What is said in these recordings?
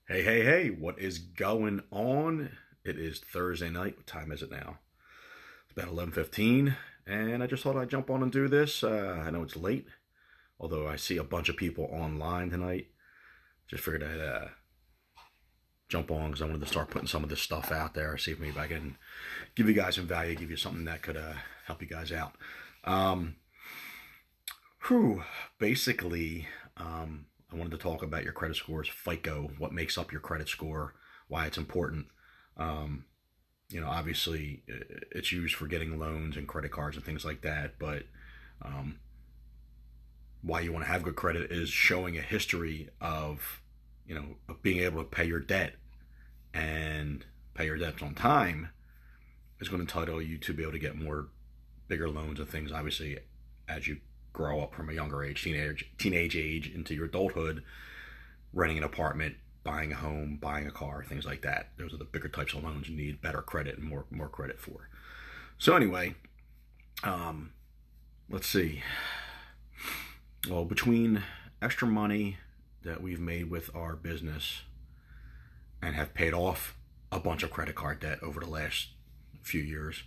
Hey, hey, hey, what is going on? It is Thursday night. What time is it now? It's about 11:15, and I just thought I'd jump on and do this. I know it's late, although I see a bunch of people online tonight. Just figured I'd jump on because I wanted to start putting some of this stuff out there, see if maybe I can give you guys some value, give you something that could help you guys out. Um, whew, basically, I wanted to talk about your credit scores, FICO, what makes up your credit score, why it's important. Um, Obviously, it's used for getting loans and credit cards and things like that, but um, why you want to have good credit is showing a history of being able to pay your debt and pay your debts on time is going to entitle you to be able to get more bigger loans and things. Obviously, as you grow up from a younger age, teenage age into your adulthood, renting an apartment, buying a home, buying a car, things like that. Those are the bigger types of loans you need better credit and more credit for. So anyway, let's see. Well, between extra money that we've made with our business and have paid off a bunch of credit card debt over the last few years,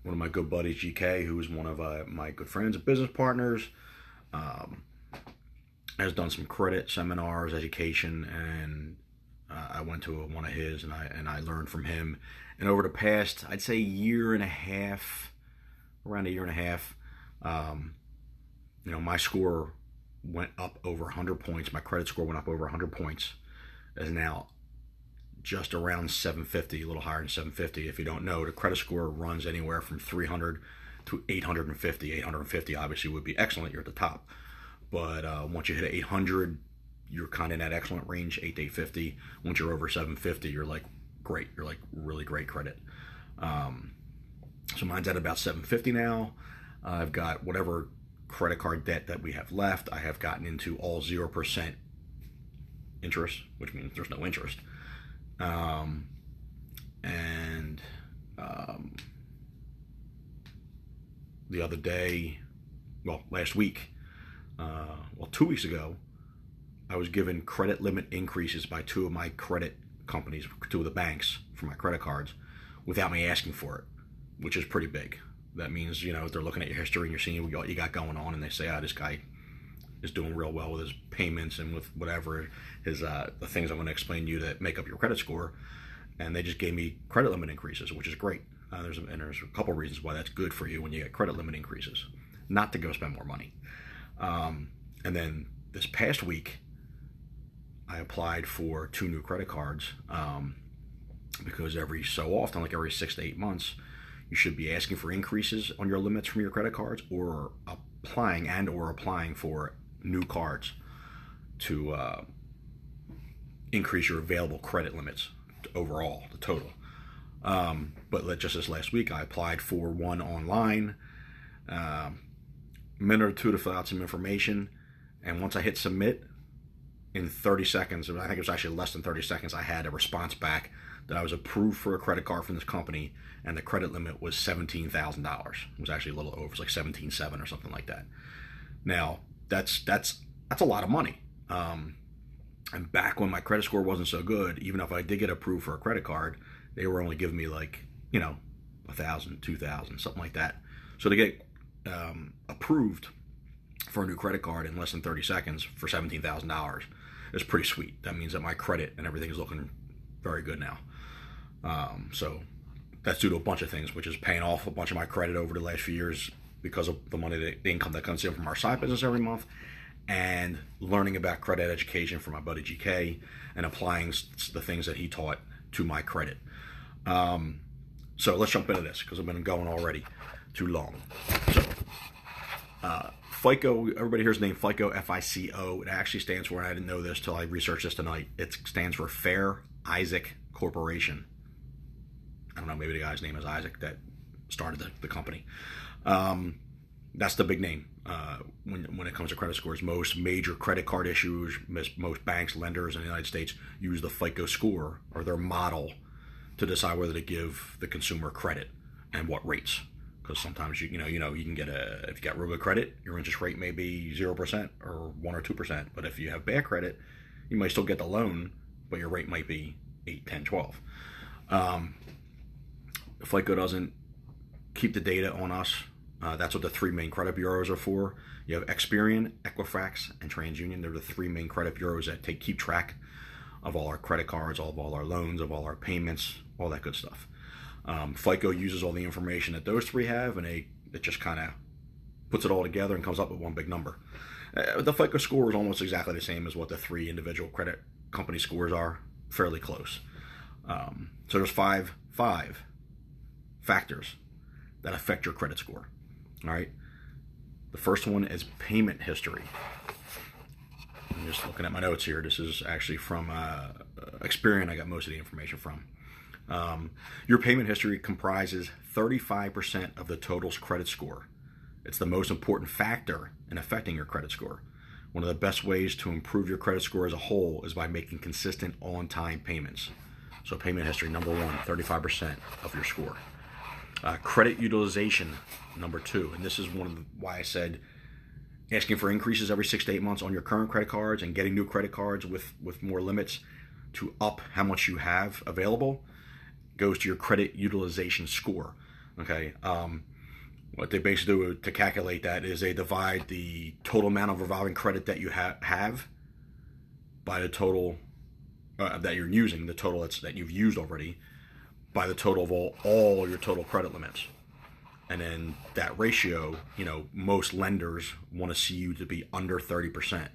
one of my good buddies, GK, who is one of my good friends and business partners, um, has done some credit seminars, education, and I went to one of his, and I learned from him. And over the past, I'd say year and a half, around a year and a half, um, my score went up over 100 points. My credit score went up over 100 points. Is now just around 750, a little higher than 750. If you don't know, the credit score runs anywhere from 300 to 850. 850 obviously would be excellent. You're at the top. But once you hit 800, you're kind of in that excellent range, 8 to 850. Once you're over 750, you're like great. You're like really great credit. So mine's at about 750 now. I've got whatever credit card debt that we have left. I have gotten into all 0% interest, which means there's no interest. And the other day, last week, 2 weeks ago, I was given credit limit increases by two of my credit companies, two of the banks for my credit cards, without me asking for it, which is pretty big. That means, they're looking at your history and you're seeing what you got going on, and they say, this guy is doing real well with his payments and with whatever his the things I'm going to explain to you that make up your credit score. And they just gave me credit limit increases, which is great. There's a couple reasons why that's good for you when you get credit limit increases, not to go spend more money. And then this past week, I applied for two new credit cards because every so often, like every 6 to 8 months, you should be asking for increases on your limits from your credit cards, or applying for new cards to increase your available credit limits overall, the total. But just this last week, I applied for one online. A minute or two to fill out some information, and once I hit submit, in 30 seconds, I think it was actually less than 30 seconds, I had a response back that I was approved for a credit card from this company, and the credit limit was $17,000. It was actually a little over, it was like 17.7 or something like that. Now, that's a lot of money. And back when my credit score wasn't so good, even if I did get approved for a credit card, they were only giving me like, 1,000, 2,000, something like that. So to get approved for a new credit card in less than 30 seconds for $17,000 is pretty sweet. That means that my credit and everything is looking very good now. So that's due to a bunch of things, which is paying off a bunch of my credit over the last few years because of the income that comes in from our side business every month, and learning about credit education from my buddy GK and applying the things that he taught to my credit. So let's jump into this because I've been going already too long. So FICO, everybody hears the name FICO, FICO. It actually stands for, and I didn't know this till I researched this tonight, it stands for Fair Isaac Corporation. I don't know, maybe the guy's name is Isaac that started the company. That's the big name when it comes to credit scores. Most major credit card issuers, most banks, lenders in the United States use the FICO score or their model to decide whether to give the consumer credit and what rates. Because sometimes you can get if you got real good credit, your interest rate may be 0% or 1 or 2%. But if you have bad credit, You might still get the loan, but your rate might be 8, 10, 12. FICO doesn't keep the data on us. That's what the three main credit bureaus are for. You have Experian, Equifax, and TransUnion. They're the three main credit bureaus that keep track of all our credit cards, of all our loans, of all our payments, all that good stuff. FICO uses all the information that those three have, and it just kind of puts it all together and comes up with one big number. The FICO score is almost exactly the same as what the three individual credit company scores are, fairly close. So there's five factors that affect your credit score. All right. The first one is payment history. I'm just looking at my notes here. This is actually from Experian. I got most of the information from. Your payment history comprises 35% of the total credit score. It's the most important factor in affecting your credit score. One of the best ways to improve your credit score as a whole is by making consistent on-time payments. So payment history, number one, 35% of your score. Credit utilization, number two. And this is why I said asking for increases every 6 to 8 months on your current credit cards and getting new credit cards with more limits to up how much you have available goes to your credit utilization score. Okay. What they basically do to calculate that is they divide the total amount of revolving credit that you have by the total that you're using, the total that you've used already, by the total of all your total credit limits. And then that ratio, most lenders want to see you to be under 30%.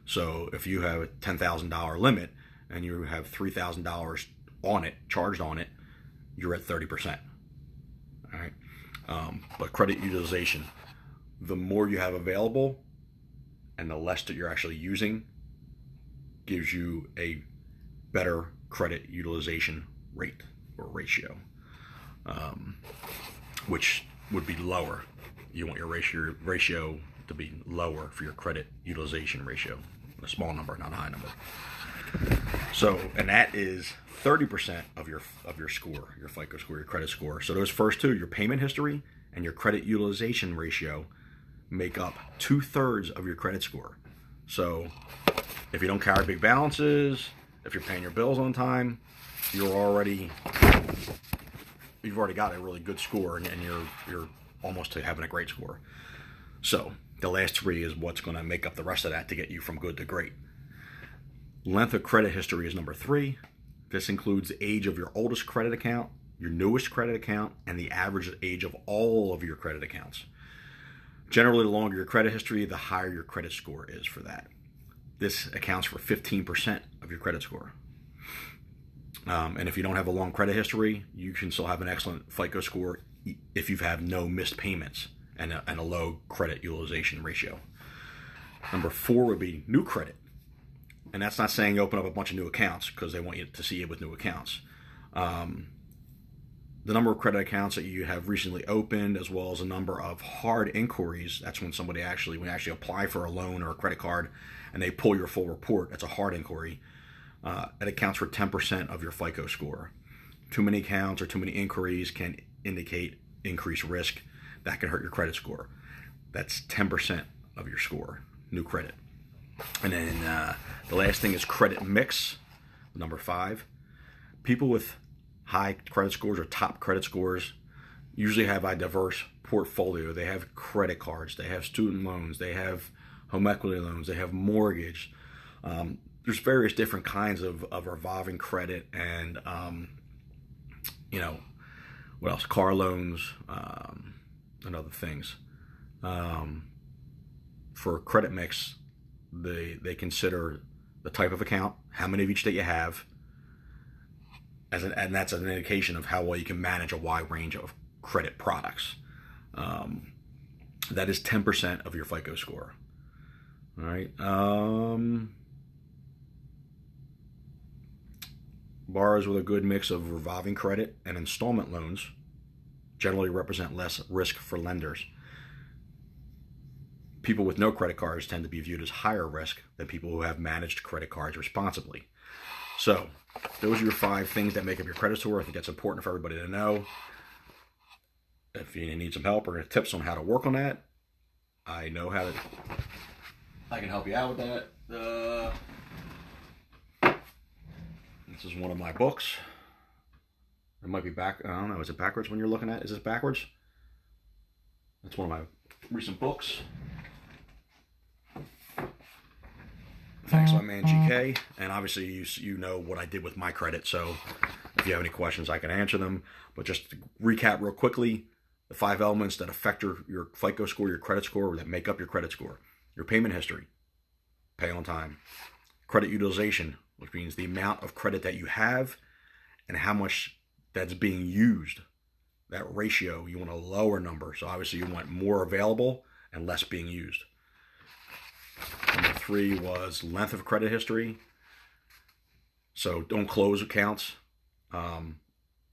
So if you have a $10,000 limit and you have $3,000 on it, charged on it, you're at 30%. All right. But credit utilization, the more you have available and the less that you're actually using, gives you a better credit utilization rate or ratio, which would be lower. You want your ratio to be lower for your credit utilization ratio, a small number, not a high number. So, and that is 30% of your score, your FICO score, your credit score. So those first two, your payment history and your credit utilization ratio, make up 2/3 of your credit score. So if you don't carry big balances, if you're paying your bills on time, you've already got a really good score, and you're almost to having a great score. So the last three is what's going to make up the rest of that to get you from good to great. Length of credit history is number three. This includes the age of your oldest credit account, your newest credit account, and the average age of all of your credit accounts. Generally, the longer your credit history, the higher your credit score is for that. This accounts for 15% of your credit score. And if you don't have a long credit history, you can still have an excellent FICO score if you have no missed payments and a low credit utilization ratio. Number four would be new credit. And that's not saying you open up a bunch of new accounts, because they want you to see it with new accounts. The number of credit accounts that you have recently opened, as well as a number of hard inquiries. That's when when you actually apply for a loan or a credit card and they pull your full report. That's a hard inquiry. It accounts for 10% of your FICO score. Too many accounts or too many inquiries can indicate increased risk. That can hurt your credit score. That's 10% of your score, new credit. And then the last thing is credit mix, number 5. People with high credit scores or top credit scores usually have a diverse portfolio. They have credit cards, they have student loans, they have home equity loans, they have mortgage. There's various different kinds of revolving credit and, what else? Car loans and other things. For credit mix, they consider the type of account, how many of each that you have, and that's an indication of how well you can manage a wide range of credit products. That is 10% of your FICO score. All right. Borrowers with a good mix of revolving credit and installment loans generally represent less risk for lenders. People with no credit cards tend to be viewed as higher risk than people who have managed credit cards responsibly. So, those are your 5 things that make up your credit score. I think that's important for everybody to know. If you need some help or tips on how to work on that, I can help you out with that. This is one of my books. It might be back. I don't know. Is it backwards when you're looking at? Is this backwards? That's one of my recent books. Thanks to my man GK. And obviously you know what I did with my credit. So if you have any questions, I can answer them. But just to recap real quickly, the 5 elements that affect your FICO score, your credit score, or that make up your credit score. Your payment history. Pay on time. Credit utilization, which means the amount of credit that you have and how much that's being used. That ratio, you want a lower number. So obviously you want more available and less being used. Number 3 was length of credit history. So don't close accounts. Even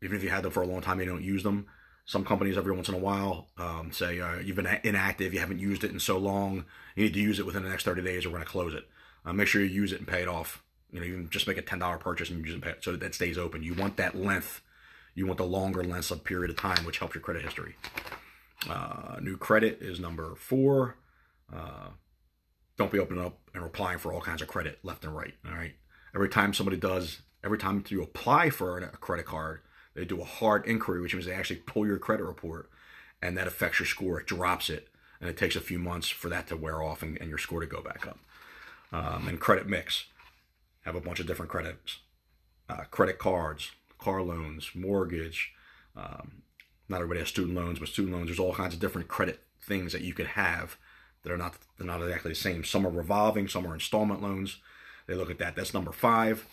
if you had them for a long time, you don't use them. Some companies every once in a while say you've been inactive, you haven't used it in so long, you need to use it within the next 30 days or we're going to close it. Make sure you use it and pay it off. You know, you can just make a $10 purchase and use it and pay it so that stays open. You want that length. You want the longer length of period of time, which helps your credit history. New credit is number 4. Don't be opening up and applying for all kinds of credit left and right. All right. Every time you apply for a credit card, they do a hard inquiry, which means they actually pull your credit report, and that affects your score. It drops it, and it takes a few months for that to wear off and your score to go back up. And credit mix. Have a bunch of different credits. Credit cards, car loans, mortgage. Not everybody has student loans, but student loans, there's all kinds of different credit things that you could have that are not exactly the same. Some are revolving, some are installment loans. They look at that. That's number 5.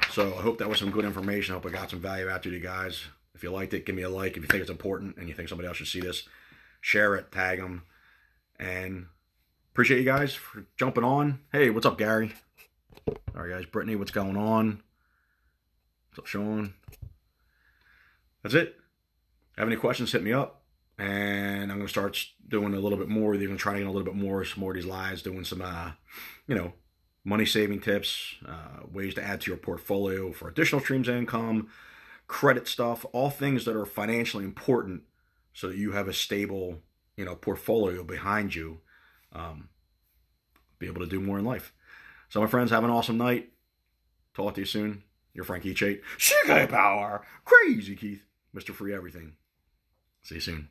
So I hope that was some good information. I hope I got some value out to you guys. If you liked it, give me a like. If you think it's important and you think somebody else should see this, share it, tag them. And appreciate you guys for jumping on. Hey, what's up, Gary? All right, guys. Brittany, what's going on? What's up, Sean? That's it. Have any questions, hit me up. And I'm going to start doing a little bit more. They're going to try to get a little bit more, some more of these lives, doing some, money saving tips, ways to add to your portfolio for additional streams of income, credit stuff, all things that are financially important so that you have a stable, portfolio behind you, be able to do more in life. So my friends, have an awesome night. Talk to you soon. Your Frank Eachate. CK Power. Crazy Keith. Mr. Free Everything. See you soon.